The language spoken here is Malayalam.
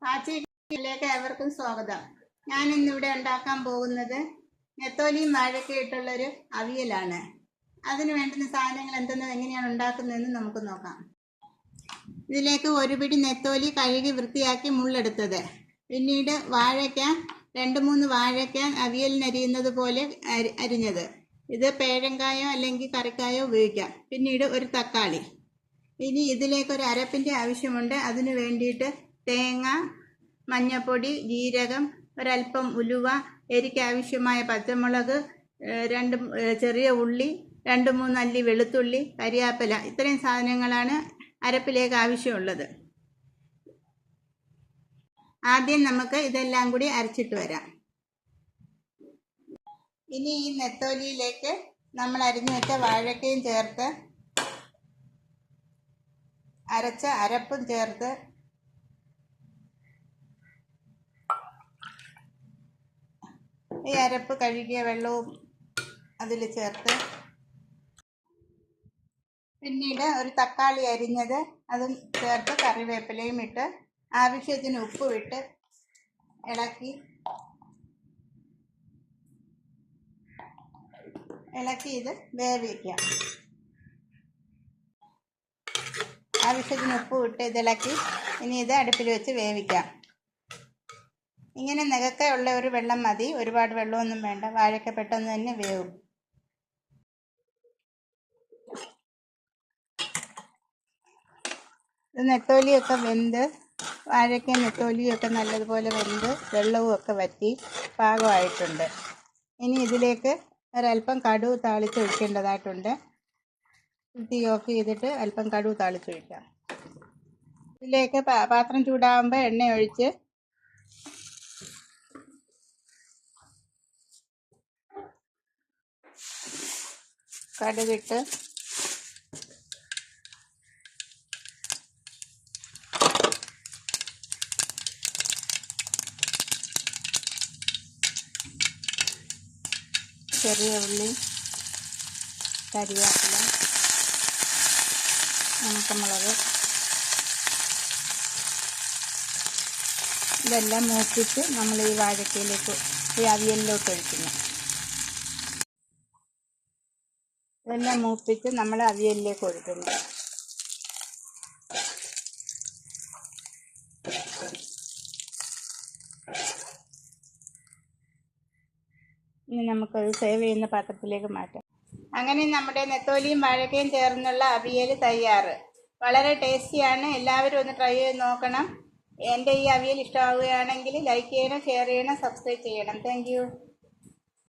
പാചകത്തിലേക്ക് ഏവർക്കും സ്വാഗതം. ഞാൻ ഇന്നിവിടെ ഉണ്ടാക്കാൻ പോകുന്നത് നെത്തോലിയും വാഴക്കയും ഇട്ടുള്ളൊരു അവിയലാണ്. അതിന് വേണ്ടുന്ന സാധനങ്ങൾ എന്തെന്ന് എങ്ങനെയാണ് ഉണ്ടാക്കുന്നതെന്ന് നമുക്ക് നോക്കാം. ഇതിലേക്ക് ഒരു പിടി നെത്തോലി കഴുകി വൃത്തിയാക്കി മുള്ളെടുത്തത്, പിന്നീട് വാഴയ്ക്ക 2-3 വാഴയ്ക്ക അവിയലിനരിയുന്നത് പോലെ അരിഞ്ഞത്. ഇത് പേഴങ്കായോ അല്ലെങ്കിൽ കറിക്കായോ ഉപയോഗിക്കാം. പിന്നീട് ഒരു തക്കാളി. ഇനി ഇതിലേക്കൊരു അരപ്പിൻ്റെ ആവശ്യമുണ്ട്. അതിന് വേണ്ടിയിട്ട് തേങ്ങ, മഞ്ഞൾപ്പൊടി, ജീരകം, ഒരൽപ്പം ഉലുവ, എരിക്ക് ആവശ്യമായ പച്ചമുളക്, 2 ചെറിയ ഉള്ളി, 2-3 അല്ലി വെളുത്തുള്ളി, കരിയാപ്പില, ഇത്രയും സാധനങ്ങളാണ് അരപ്പിലേക്ക് ആവശ്യമുള്ളത്. ആദ്യം നമുക്ക് ഇതെല്ലാം കൂടി അരച്ചിട്ട് വരാം. ഇനി ഈ നെത്തോലിയിലേക്ക് നമ്മൾ അരിഞ്ഞു വെച്ച വാഴക്കയും ചേർത്ത് അരച്ച അരപ്പും ചേർത്ത് ഈ അരപ്പ് കഴുകിയ വെള്ളവും അതിൽ ചേർത്ത്, പിന്നീട് ഒരു തക്കാളി അരിഞ്ഞത് അതും ചേർത്ത് കറിവേപ്പിലയും ഇട്ട് ആവശ്യത്തിന് ഉപ്പും ഇട്ട് ഇളക്കി ഇത് വേവിക്കാം. ആവശ്യത്തിന് ഉപ്പും ഇട്ട് ഇതിളക്കി ഇനി ഇത് അടുപ്പിൽ വെച്ച് വേവിക്കാം. ഇങ്ങനെ നികക്കയുള്ള ഒരു വെള്ളം മതി, ഒരുപാട് വെള്ളമൊന്നും വേണ്ട. വാഴയ്ക്ക പെട്ടെന്ന് തന്നെ വേവും. ഇത് നെത്തോലിയൊക്കെ വെന്ത്, വാഴയ്ക്ക നെത്തോലിയൊക്കെ നല്ലതുപോലെ വെന്ത് വെള്ളവും ഒക്കെ വറ്റി പാകമായിട്ടുണ്ട്. ഇനി ഇതിലേക്ക് ഒരല്പം കടുക് താളിച്ചൊഴിക്കേണ്ടതായിട്ടുണ്ട്. തീ ഓഫ് ചെയ്തിട്ട് അല്പം കടുക് താളിച്ചൊഴിക്കാം. ഇതിലേക്ക് പാത്രം ചൂടാകുമ്പോൾ എണ്ണ ഒഴിച്ച് കടുകിട്ട് ചെറിയ ഉള്ളി, കരിവേപ്പില, ഉണക്കമുളക് ഇതെല്ലാം മൂപ്പിച്ച് നമ്മൾ ഈ വാഴക്കയിലേക്ക്, ഈ അവിയലിലോട്ട് ഒഴിക്കുന്നു. ഇതെല്ലാം മൂപ്പിച്ച് നമ്മൾ അവിയലിലേക്ക് ഒഴിക്കുന്നു. ഇനി നമുക്കത് സേവ് ചെയ്യുന്ന പാത്രത്തിലേക്ക് മാറ്റാം. അങ്ങനെ നമ്മുടെ നെത്തോലിയും വാഴക്കയും ചേർന്നുള്ള അവിയൽ തയ്യാറ്. വളരെ ടേസ്റ്റിയാണ്. എല്ലാവരും ഒന്ന് ട്രൈ ചെയ്ത് നോക്കണം. എൻ്റെ ഈ അവിയൽ ഇഷ്ടമാവുകയാണെങ്കിൽ ലൈക്ക് ചെയ്യണം, ഷെയർ ചെയ്യണം, സബ്സ്ക്രൈബ് ചെയ്യണം. Thank you.